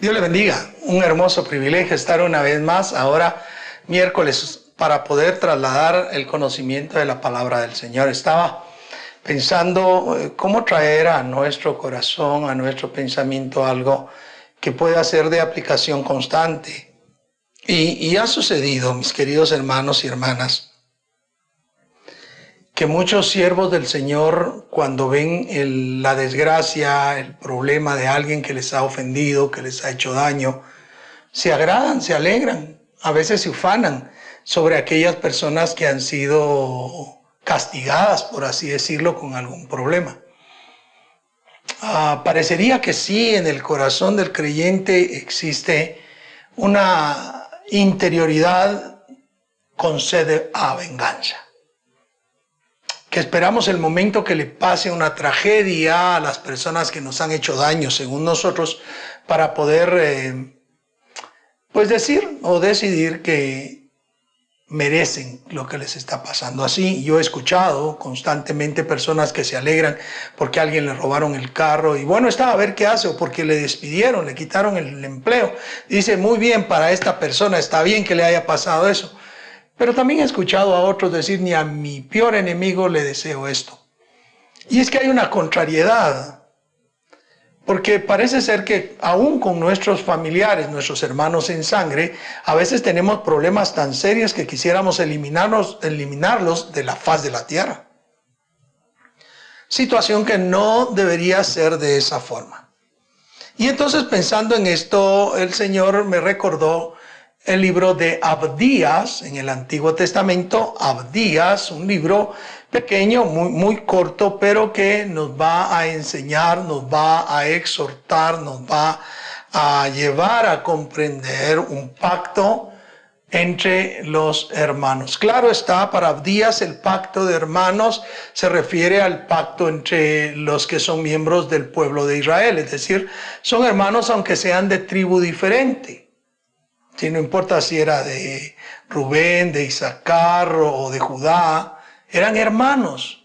Dios le bendiga. Un hermoso privilegio estar una vez más, ahora miércoles, para poder trasladar el conocimiento de la palabra del Señor. Estaba pensando cómo traer a nuestro corazón, a nuestro pensamiento algo que pueda ser de aplicación constante. Y ha sucedido, mis queridos hermanos y hermanas, que muchos siervos del Señor, cuando ven la desgracia, el problema de alguien que les ha ofendido, que les ha hecho daño, se agradan, se alegran, a veces se ufanan sobre aquellas personas que han sido castigadas, por así decirlo, con algún problema. Parecería que sí, en el corazón del creyente existe una interioridad con sed a venganza, que esperamos el momento que le pase una tragedia a las personas que nos han hecho daño, según nosotros, para poder pues decir o decidir que merecen lo que les está pasando. Así, yo he escuchado constantemente personas que se alegran porque a alguien le robaron el carro y bueno, está a ver qué hace, o porque le despidieron, le quitaron el empleo. Dice, muy bien, para esta persona está bien que le haya pasado eso. Pero también he escuchado a otros decir, ni a mi peor enemigo le deseo esto. Y es que hay una contrariedad, porque parece ser que aún con nuestros familiares, nuestros hermanos en sangre, a veces tenemos problemas tan serios que quisiéramos eliminarlos de la faz de la tierra. Situación que no debería ser de esa forma. Y entonces, pensando en esto, el Señor me recordó el libro de Abdías en el Antiguo Testamento. Abdías, un libro pequeño, muy corto, pero que nos va a enseñar, nos va a exhortar, nos va a llevar a comprender un pacto entre los hermanos. Claro está, para Abdías el pacto de hermanos se refiere al pacto entre los que son miembros del pueblo de Israel, es decir, son hermanos aunque sean de tribu diferente. Si no importa si era de Rubén, de Isaacar o de Judá, eran hermanos.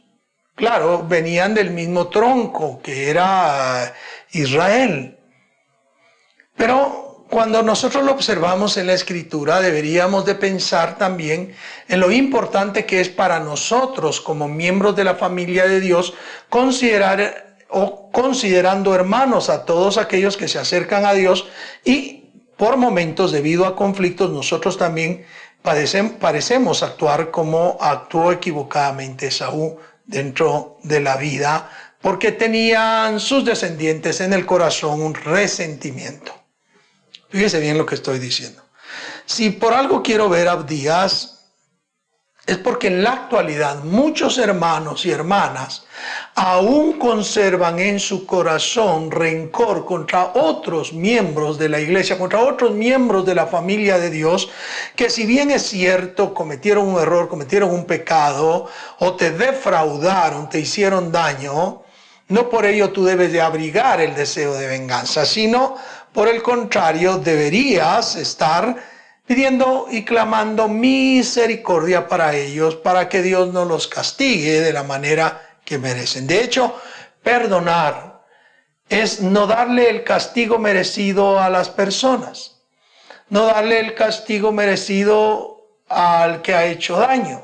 Claro, venían del mismo tronco que era Israel. Pero cuando nosotros lo observamos en la Escritura, deberíamos de pensar también en lo importante que es para nosotros como miembros de la familia de Dios considerando hermanos a todos aquellos que se acercan a Dios, y por momentos, debido a conflictos, nosotros también parecemos actuar como actuó equivocadamente Esaú dentro de la vida, porque tenían sus descendientes en el corazón un resentimiento. Fíjese bien lo que estoy diciendo. Si por algo quiero ver a Abdías, es porque en la actualidad muchos hermanos y hermanas aún conservan en su corazón rencor contra otros miembros de la iglesia, contra otros miembros de la familia de Dios, que si bien es cierto, cometieron un error, cometieron un pecado, o te defraudaron, te hicieron daño, no por ello tú debes de abrigar el deseo de venganza, sino por el contrario, deberías estar pidiendo y clamando misericordia para ellos, para que Dios no los castigue de la manera que merecen. De hecho, perdonar es no darle el castigo merecido a las personas, no darle el castigo merecido al que ha hecho daño.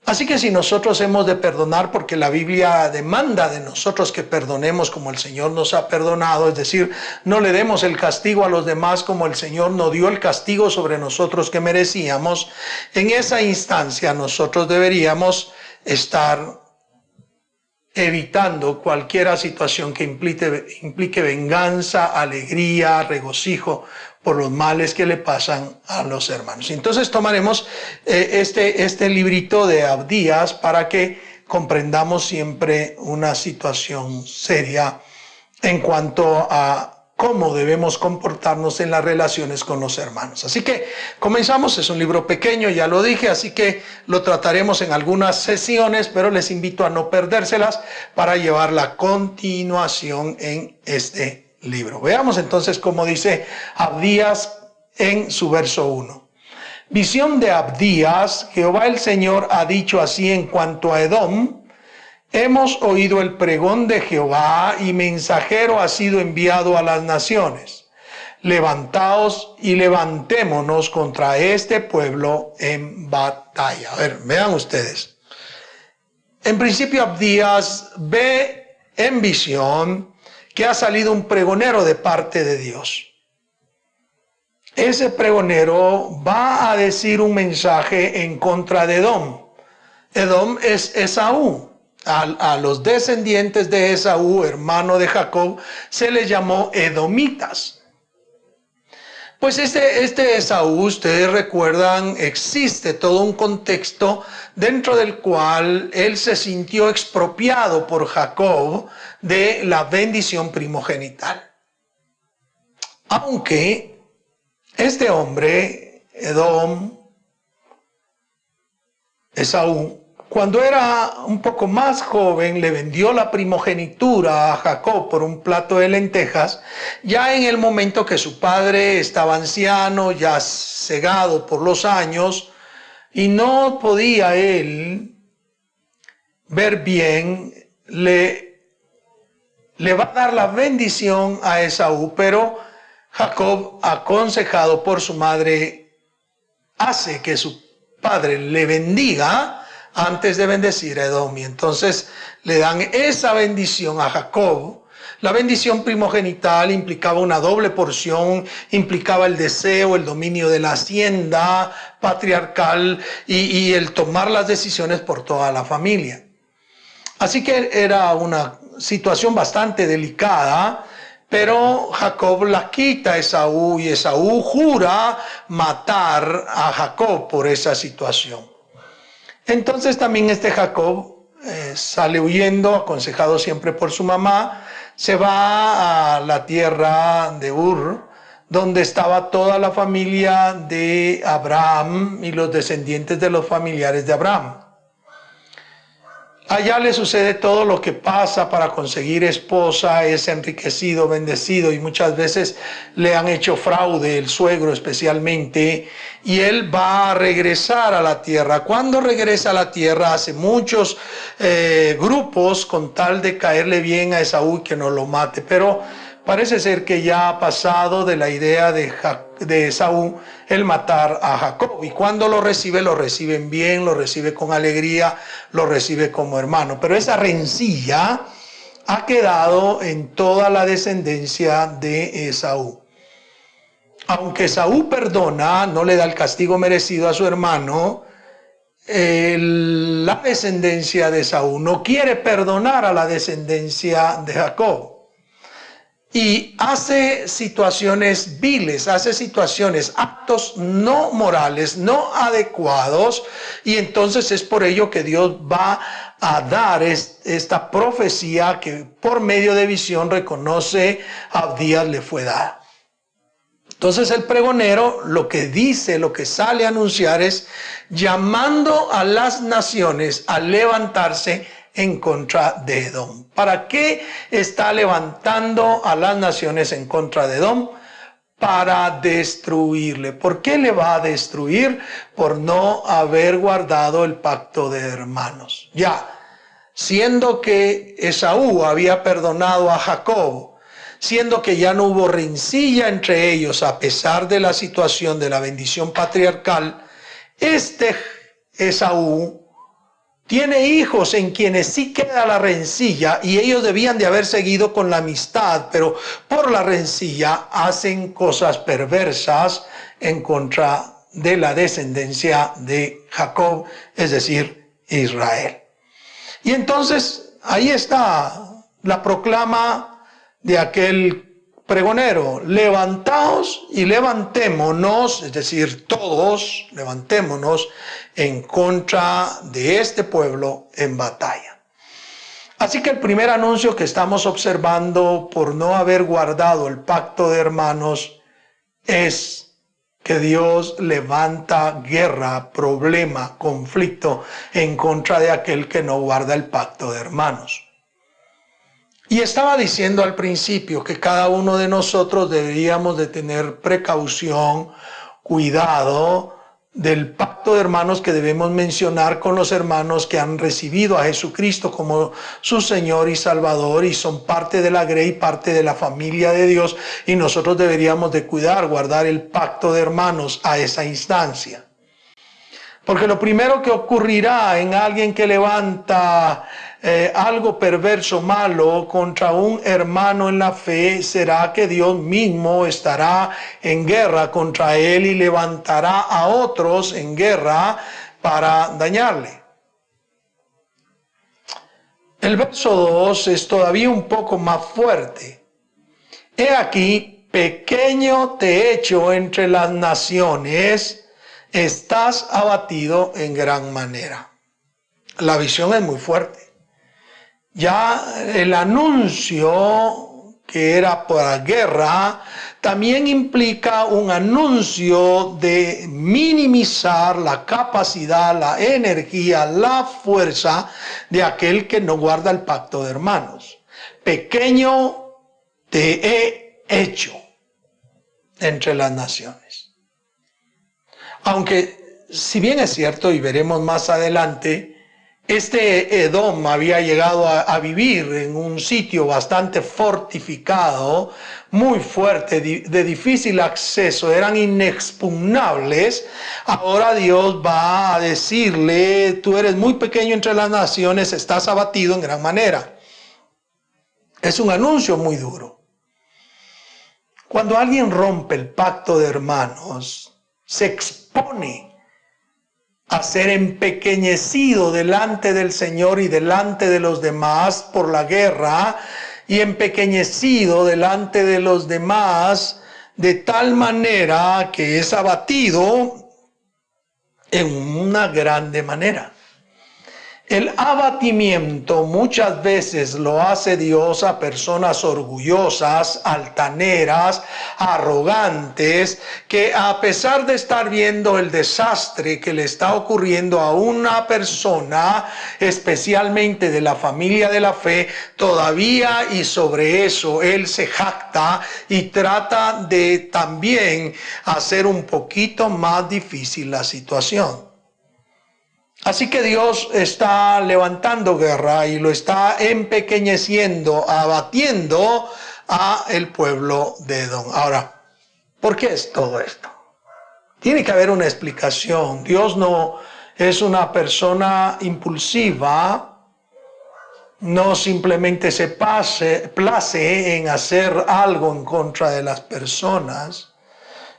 Así que si nosotros hemos de perdonar, porque la Biblia demanda de nosotros que perdonemos como el Señor nos ha perdonado, es decir, no le demos el castigo a los demás como el Señor nos dio el castigo sobre nosotros que merecíamos, en esa instancia nosotros deberíamos estar evitando cualquier situación que implique venganza, alegría, regocijo por los males que le pasan a los hermanos. Entonces tomaremos este librito de Abdías para que comprendamos siempre una situación seria en cuanto a cómo debemos comportarnos en las relaciones con los hermanos. Así que comenzamos. Es un libro pequeño, ya lo dije, así que lo trataremos en algunas sesiones, pero les invito a no perdérselas para llevar la continuación en este libro. Veamos entonces cómo dice Abdías en su verso 1. Visión de Abdías. Jehová el Señor ha dicho así en cuanto a Edom: hemos oído el pregón de Jehová y mensajero ha sido enviado a las naciones. levantaos y levantémonos contra este pueblo en batalla. A ver, vean ustedes. En principio Abdías ve en visión que ha salido un pregonero de parte de Dios. Ese pregonero va a decir un mensaje en contra de Edom. Edom es Esaú. A los descendientes de Esaú, hermano de Jacob, se les llamó edomitas. Pues este Esaú, ustedes recuerdan, existe todo un contexto dentro del cual él se sintió expropiado por Jacob de la bendición primogenital. Aunque este hombre, Edom, Esaú, cuando era un poco más joven, le vendió la primogenitura a Jacob por un plato de lentejas, ya en el momento que su padre estaba anciano, ya cegado por los años, y no podía él ver bien, le va a dar la bendición a Esaú, pero Jacob, aconsejado por su madre, hace que su padre le bendiga antes de bendecir a Edom. Y entonces le dan esa bendición a Jacob. La bendición primogenital implicaba una doble porción, implicaba el deseo, el dominio de la hacienda patriarcal y el tomar las decisiones por toda la familia. Así que era una situación bastante delicada, pero Jacob la quita a Esaú y Esaú jura matar a Jacob por esa situación. Entonces también Jacob sale huyendo, aconsejado siempre por su mamá, se va a la tierra de Ur, donde estaba toda la familia de Abraham y los descendientes de los familiares de Abraham. Allá le sucede todo lo que pasa para conseguir esposa, es enriquecido, bendecido y muchas veces le han hecho fraude, el suegro especialmente, y él va a regresar a la tierra. Cuando regresa a la tierra hace muchos grupos con tal de caerle bien a Esaú y que no lo mate, pero parece ser que ya ha pasado de la idea de Esaú el matar a Jacob. Y cuando lo reciben bien, lo recibe con alegría, lo recibe como hermano. Pero esa rencilla ha quedado en toda la descendencia de Esaú. Aunque Esaú perdona, no le da el castigo merecido a su hermano, la descendencia de Esaú no quiere perdonar a la descendencia de Jacob. Y hace situaciones viles, hace situaciones, actos no morales, no adecuados, y entonces es por ello que Dios va a dar esta profecía que por medio de visión reconoce a Abdías le fue dada. Entonces el pregonero lo que dice, lo que sale a anunciar es llamando a las naciones a levantarse en contra de Edom. ¿Para qué está levantando a las naciones en contra de Edom? Para destruirle. ¿Por qué le va a destruir? Por no haber guardado el pacto de hermanos. Ya, siendo que Esaú había perdonado a Jacob, siendo que ya no hubo rencilla entre ellos a pesar de la situación de la bendición patriarcal, Esaú tiene hijos en quienes sí queda la rencilla y ellos debían de haber seguido con la amistad, pero por la rencilla hacen cosas perversas en contra de la descendencia de Jacob, es decir, Israel. Y entonces ahí está la proclama de aquel pregonero: levantaos y levantémonos, es decir, todos levantémonos en contra de este pueblo en batalla. Así que el primer anuncio que estamos observando por no haber guardado el pacto de hermanos es que Dios levanta guerra, problema, conflicto en contra de aquel que no guarda el pacto de hermanos. Y estaba diciendo al principio que cada uno de nosotros deberíamos de tener precaución, cuidado del pacto de hermanos que debemos mencionar con los hermanos que han recibido a Jesucristo como su Señor y Salvador y son parte de la grey, parte de la familia de Dios, y nosotros deberíamos de cuidar, guardar el pacto de hermanos a esa instancia. Porque lo primero que ocurrirá en alguien que levanta algo perverso, malo contra un hermano en la fe, será que Dios mismo estará en guerra contra él y levantará a otros en guerra para dañarle. El verso 2 es todavía un poco más fuerte. He aquí, pequeño te he hecho entre las naciones, estás abatido en gran manera. La visión es muy fuerte. Ya el anuncio que era para guerra también implica un anuncio de minimizar la capacidad, la energía, la fuerza de aquel que no guarda el pacto de hermanos. Pequeño te he hecho entre las naciones. Aunque, si bien es cierto, y veremos más adelante, este Edom había llegado a vivir en un sitio bastante fortificado, muy fuerte, de difícil acceso, eran inexpugnables. Ahora Dios va a decirle, tú eres muy pequeño entre las naciones, estás abatido en gran manera. Es un anuncio muy duro. Cuando alguien rompe el pacto de hermanos, se expone a ser empequeñecido delante del Señor y delante de los demás por la guerra, y empequeñecido delante de los demás de tal manera que es abatido en una grande manera. El abatimiento muchas veces lo hace Dios a personas orgullosas, altaneras, arrogantes, que a pesar de estar viendo el desastre que le está ocurriendo a una persona, especialmente de la familia de la fe, todavía y sobre eso él se jacta y trata de también hacer un poquito más difícil la situación. Así que Dios está levantando guerra y lo está empequeñeciendo, abatiendo a el pueblo de Edom. Ahora, ¿por qué es todo esto? Tiene que haber una explicación. Dios no es una persona impulsiva, no simplemente se place en hacer algo en contra de las personas.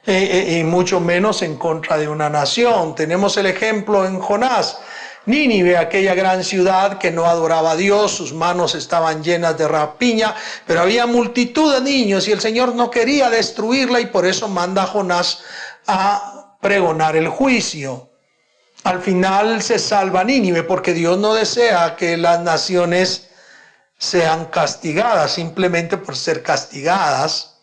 Y mucho menos en contra de una nación. Tenemos el ejemplo en Jonás. Nínive, aquella gran ciudad que no adoraba a Dios, sus manos estaban llenas de rapiña, pero había multitud de niños y el Señor no quería destruirla y por eso manda a Jonás a pregonar el juicio. Al final se salva Nínive porque Dios no desea que las naciones sean castigadas simplemente por ser castigadas.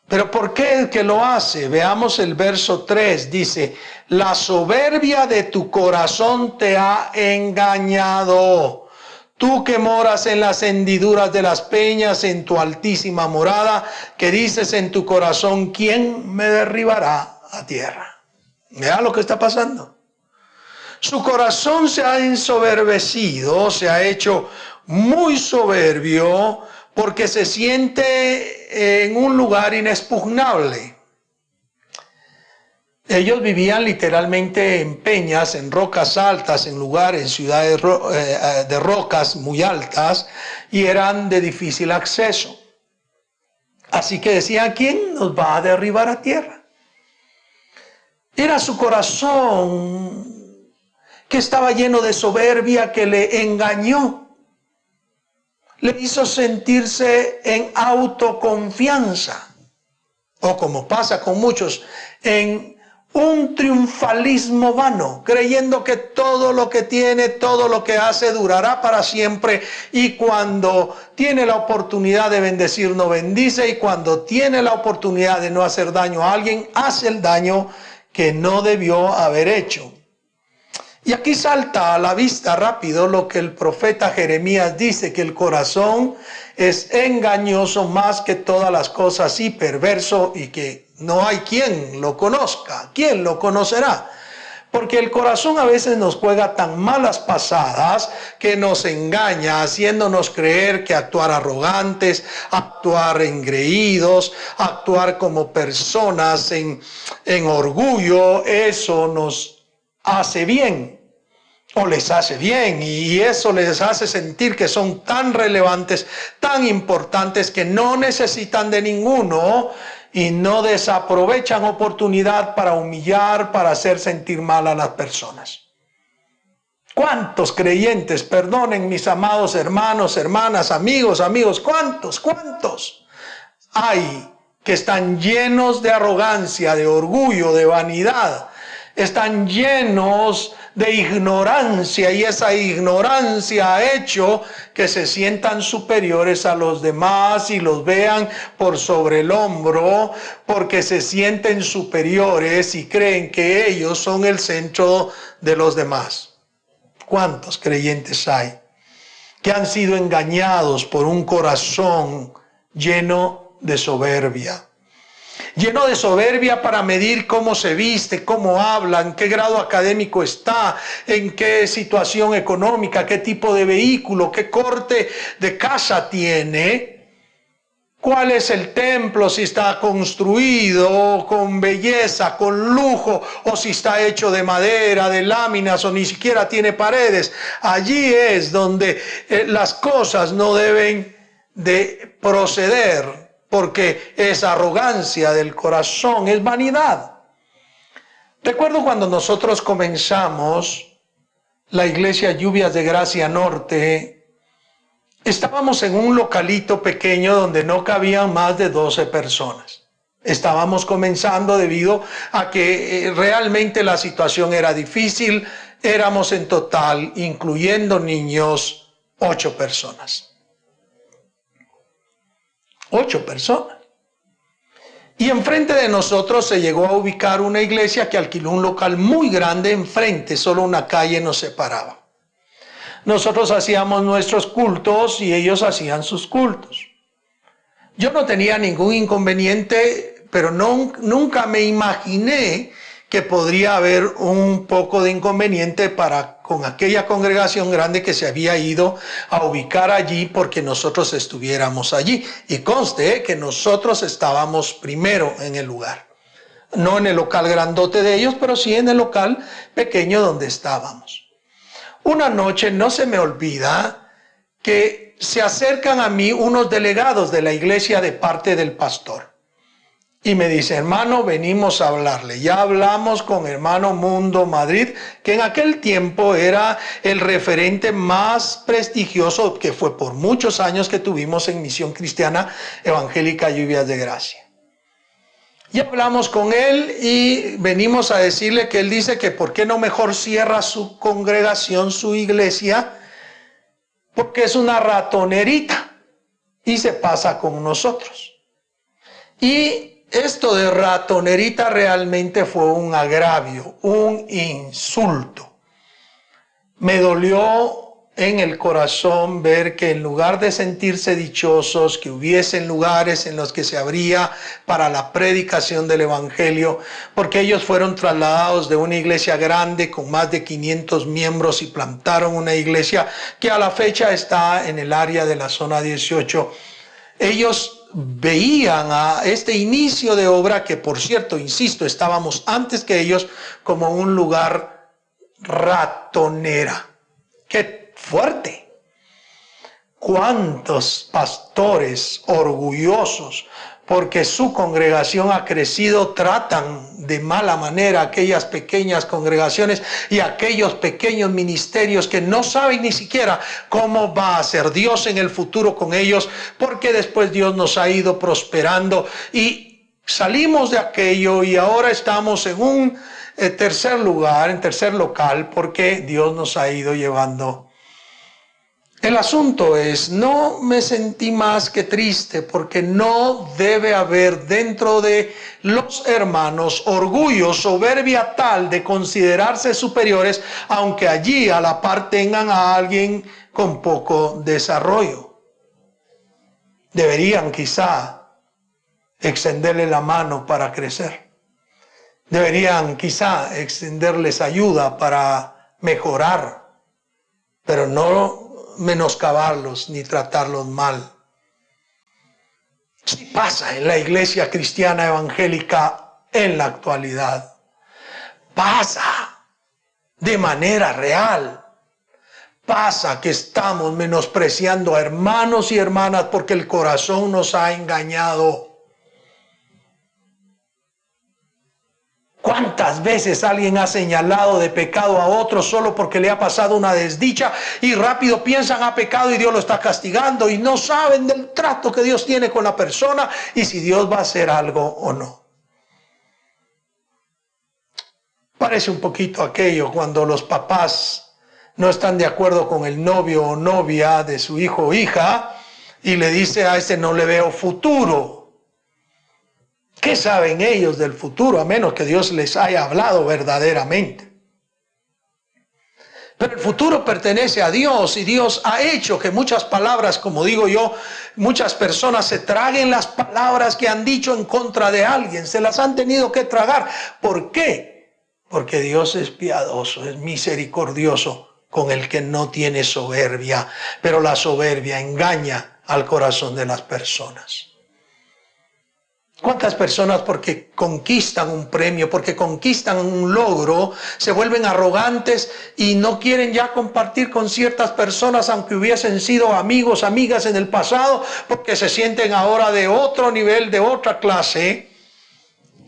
¿Pero por qué que lo hace? Veamos el verso 3, dice, la soberbia de tu corazón te ha engañado. Tú que moras en las hendiduras de las peñas, en tu altísima morada, que dices en tu corazón, ¿quién me derribará a tierra? Vea lo que está pasando. Su corazón se ha ensoberbecido, se ha hecho muy soberbio, porque se siente en un lugar inexpugnable. Ellos vivían literalmente en peñas, en rocas altas, en lugares, en ciudades de rocas muy altas, y eran de difícil acceso. Así que decían, ¿quién nos va a derribar a tierra? Era su corazón que estaba lleno de soberbia que le engañó. Le hizo sentirse en autoconfianza, o como pasa con muchos, en un triunfalismo vano, creyendo que todo lo que tiene, todo lo que hace durará para siempre, y cuando tiene la oportunidad de bendecir no bendice, y cuando tiene la oportunidad de no hacer daño a alguien, hace el daño que no debió haber hecho. Y aquí salta a la vista rápido lo que el profeta Jeremías dice, que el corazón es engañoso más que todas las cosas y perverso, y que no hay quien lo conozca. ¿Quién lo conocerá? Porque el corazón a veces nos juega tan malas pasadas que nos engaña, haciéndonos creer que actuar arrogantes, actuar engreídos, actuar como personas en orgullo, eso nos hace bien o les hace bien, y eso les hace sentir que son tan relevantes, tan importantes, que no necesitan de ninguno y no desaprovechan oportunidad para humillar, para hacer sentir mal a las personas. ¿Cuántos creyentes, perdonen mis amados hermanos, hermanas, amigos, cuántos hay que están llenos de arrogancia, de orgullo, de vanidad, están llenos de ignorancia, y esa ignorancia ha hecho que se sientan superiores a los demás y los vean por sobre el hombro, porque se sienten superiores y creen que ellos son el centro de los demás. ¿Cuántos creyentes hay que han sido engañados por un corazón lleno de soberbia? Lleno de soberbia para medir cómo se viste, cómo habla, en qué grado académico está, en qué situación económica, qué tipo de vehículo, qué corte de casa tiene, cuál es el templo, si está construido con belleza, con lujo, o si está hecho de madera, de láminas, o ni siquiera tiene paredes. Allí es donde las cosas no deben de proceder, porque es arrogancia del corazón, es vanidad. Recuerdo cuando nosotros comenzamos la iglesia Lluvias de Gracia Norte, estábamos en un localito pequeño donde no cabían más de 12 personas. Estábamos comenzando debido a que realmente la situación era difícil. Éramos en total, incluyendo niños, 8 personas. 8 personas. Y enfrente de nosotros se llegó a ubicar una iglesia que alquiló un local muy grande enfrente, solo una calle nos separaba. Nosotros hacíamos nuestros cultos y ellos hacían sus cultos. Yo no tenía ningún inconveniente, pero nunca me imaginé que podría haber un poco de inconveniente con aquella congregación grande que se había ido a ubicar allí porque nosotros estuviéramos allí. Y conste que nosotros estábamos primero en el lugar. No en el local grandote de ellos, pero sí en el local pequeño donde estábamos. Una noche, no se me olvida, que se acercan a mí unos delegados de la iglesia de parte del pastor. Y me dice: hermano, venimos a hablarle. Ya hablamos con hermano Mundo Madrid, que en aquel tiempo era el referente más prestigioso, que fue por muchos años que tuvimos en Misión Cristiana Evangélica Lluvias de Gracia. Y hablamos con él y venimos a decirle que él dice que por qué no mejor cierra su congregación, su iglesia, porque es una ratonerita y se pasa con nosotros. Y esto de ratonerita realmente fue un agravio, un insulto. Me dolió en el corazón ver que en lugar de sentirse dichosos, que hubiesen lugares en los que se abría para la predicación del evangelio, porque ellos fueron trasladados de una iglesia grande con más de 500 miembros y plantaron una iglesia que a la fecha está en el área de la zona 18. Ellos veían a este inicio de obra, que por cierto, insisto, estábamos antes que ellos, como un lugar ratonera. ¡Qué fuerte! ¿Cuántos pastores orgullosos porque su congregación ha crecido tratan de mala manera a aquellas pequeñas congregaciones y aquellos pequeños ministerios que no saben ni siquiera cómo va a ser Dios en el futuro con ellos, porque después Dios nos ha ido prosperando y salimos de aquello y ahora estamos en un tercer lugar, en tercer local, porque Dios nos ha ido llevando. El asunto es, no me sentí más que triste, porque no debe haber dentro de los hermanos orgullo, soberbia tal de considerarse superiores, aunque allí a la par tengan a alguien con poco desarrollo. Deberían quizá extenderle la mano para crecer. Deberían quizá extenderles ayuda para mejorar, pero no menoscabarlos ni tratarlos mal. Sí pasa en la iglesia cristiana evangélica en la actualidad. Pasa de manera real. Pasa que estamos menospreciando a hermanos y hermanas porque el corazón nos ha engañado. ¿Cuántas veces alguien ha señalado de pecado a otro solo porque le ha pasado una desdicha y rápido piensan ha pecado y Dios lo está castigando y no saben del trato que Dios tiene con la persona y si Dios va a hacer algo o no? Parece un poquito aquello cuando los papás no están de acuerdo con el novio o novia de su hijo o hija y le dice a este no le veo futuro. ¿Qué saben ellos del futuro a menos que Dios les haya hablado verdaderamente? Pero el futuro pertenece a Dios y Dios ha hecho que muchas palabras, como digo yo, muchas personas se traguen las palabras que han dicho en contra de alguien, se las han tenido que tragar. ¿Por qué? Porque Dios es piadoso, es misericordioso con el que no tiene soberbia, pero la soberbia engaña al corazón de las personas. ¿Cuántas personas porque conquistan un premio, porque conquistan un logro, se vuelven arrogantes y no quieren ya compartir con ciertas personas, aunque hubiesen sido amigos, amigas en el pasado, porque se sienten ahora de otro nivel, de otra clase,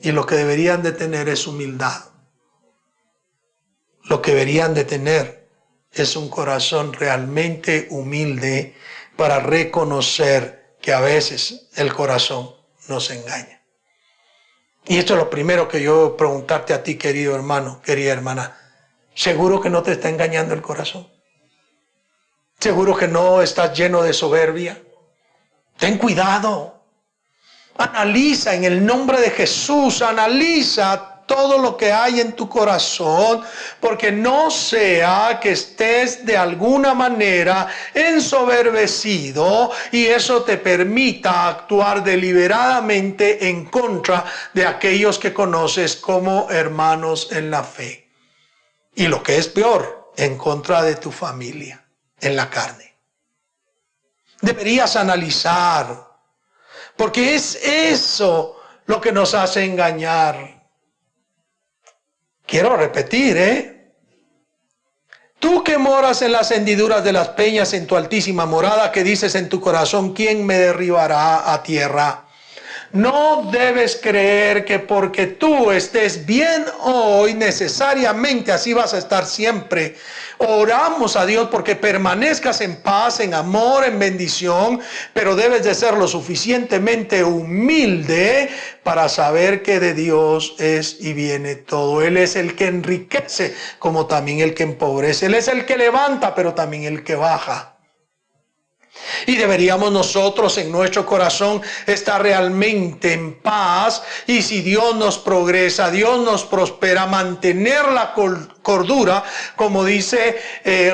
y lo que deberían de tener es humildad. Lo que deberían de tener es un corazón realmente humilde para reconocer que a veces el corazón nos engaña. Y esto es lo primero que yo preguntarte a ti, querido hermano, querida hermana. ¿Seguro que no te está engañando el corazón? ¿Seguro que no estás lleno de soberbia? Ten cuidado. Analiza en el nombre de Jesús, analiza todo lo que hay en tu corazón, porque no sea que estés de alguna manera ensoberbecido y eso te permita actuar deliberadamente en contra de aquellos que conoces como hermanos en la fe. Y lo que es peor, en contra de tu familia, en la carne. Deberías analizar, porque es eso lo que nos hace engañar. Quiero repetir, Tú que moras en las hendiduras de las peñas en tu altísima morada, que dices en tu corazón, ¿quién me derribará a tierra? No debes creer que porque tú estés bien hoy, necesariamente así vas a estar siempre. Oramos a Dios porque permanezcas en paz, en amor, en bendición, pero debes de ser lo suficientemente humilde para saber que de Dios es y viene todo. Él es el que enriquece como también el que empobrece. Él es el que levanta, pero también el que baja. Y deberíamos nosotros en nuestro corazón estar realmente en paz, y si Dios nos progresa, Dios nos prospera, mantener la cordura, como dice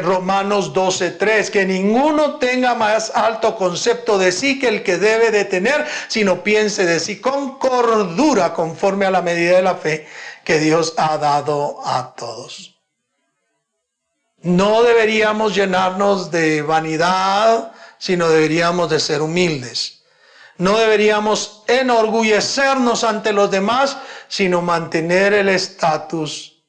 Romanos 12:3, que ninguno tenga más alto concepto de sí que el que debe de tener, sino piense de sí con cordura, conforme a la medida de la fe que Dios ha dado a todos. No deberíamos llenarnos de vanidad, sino deberíamos de ser humildes. No deberíamos enorgullecernos ante los demás, sino mantener el estatus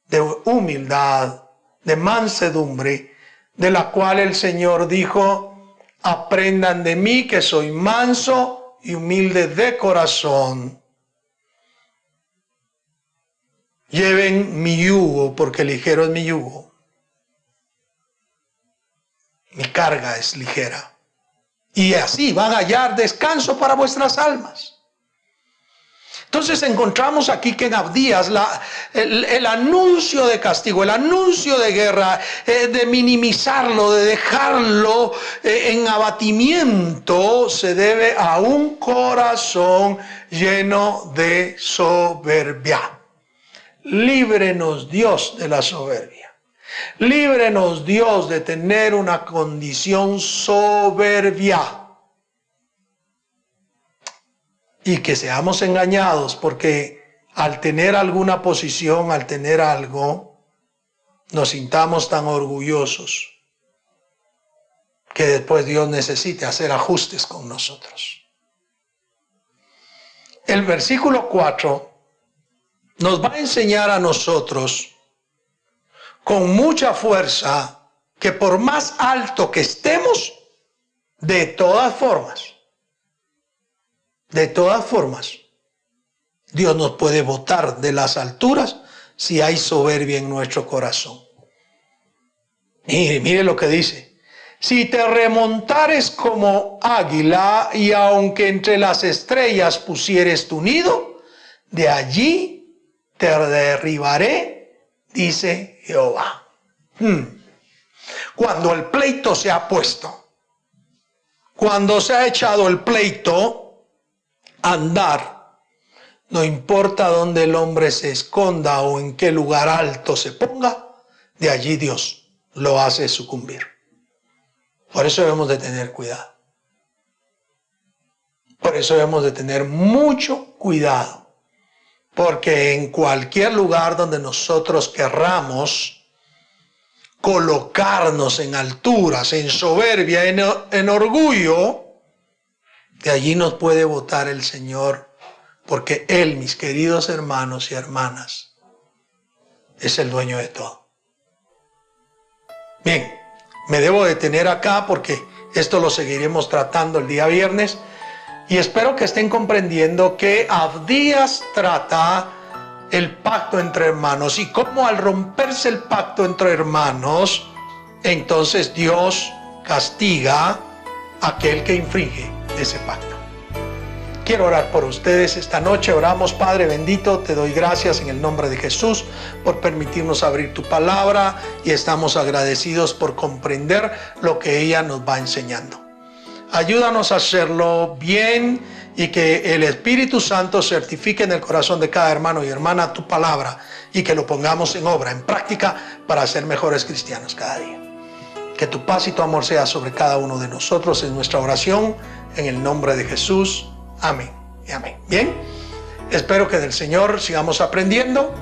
de humildad, de mansedumbre, de la cual el Señor dijo, aprendan de mí que soy manso y humilde de corazón. Lleven mi yugo, porque ligero es mi yugo. Mi carga es ligera. Y así van a hallar descanso para vuestras almas. Entonces encontramos aquí que en Abdías el anuncio de castigo, el anuncio de guerra, de minimizarlo, de dejarlo en abatimiento, se debe a un corazón lleno de soberbia. Líbrenos Dios de la soberbia. Líbrenos Dios de tener una condición soberbia. y que seamos engañados porque al tener alguna posición, al tener algo, nos sintamos tan orgullosos que después Dios necesite hacer ajustes con nosotros. El versículo 4 nos va a enseñar a nosotros con mucha fuerza que por más alto que estemos, de todas formas, Dios nos puede botar de las alturas si hay soberbia en nuestro corazón. Mire lo que dice. Si te remontares como águila y aunque entre las estrellas pusieres tu nido, de allí te derribaré, dice Jehová. Cuando el pleito se ha puesto, cuando se ha echado el pleito a andar, no importa dónde el hombre se esconda o en qué lugar alto se ponga, de allí Dios lo hace sucumbir. Por eso debemos de tener cuidado. Por eso debemos de tener mucho cuidado. Porque en cualquier lugar donde nosotros querramos colocarnos en alturas, en soberbia, en orgullo, de allí nos puede botar el Señor. Porque Él, mis queridos hermanos y hermanas, es el dueño de todo. Bien, me debo detener acá porque esto lo seguiremos tratando el día viernes. Y espero que estén comprendiendo que Abdías trata el pacto entre hermanos y cómo al romperse el pacto entre hermanos, entonces Dios castiga a aquel que infringe ese pacto. Quiero orar por ustedes esta noche. Oramos. Padre bendito, te doy gracias en el nombre de Jesús por permitirnos abrir tu palabra y estamos agradecidos por comprender lo que ella nos va enseñando. Ayúdanos a hacerlo bien y que el Espíritu Santo certifique en el corazón de cada hermano y hermana tu palabra y que lo pongamos en obra, en práctica, para ser mejores cristianos cada día. Que tu paz y tu amor sea sobre cada uno de nosotros en nuestra oración, en el nombre de Jesús. Amén y amén. Bien, espero que del Señor sigamos aprendiendo.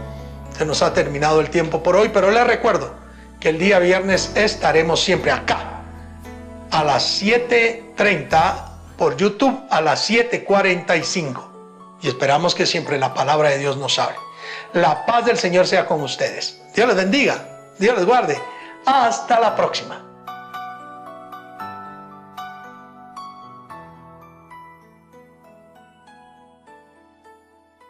Se nos ha terminado el tiempo por hoy, pero les recuerdo que el día viernes estaremos siempre acá a las 7:30 por YouTube, a las 7:45. Y esperamos que siempre la palabra de Dios nos hable. La paz del Señor sea con ustedes. Dios les bendiga, Dios les guarde. Hasta la próxima.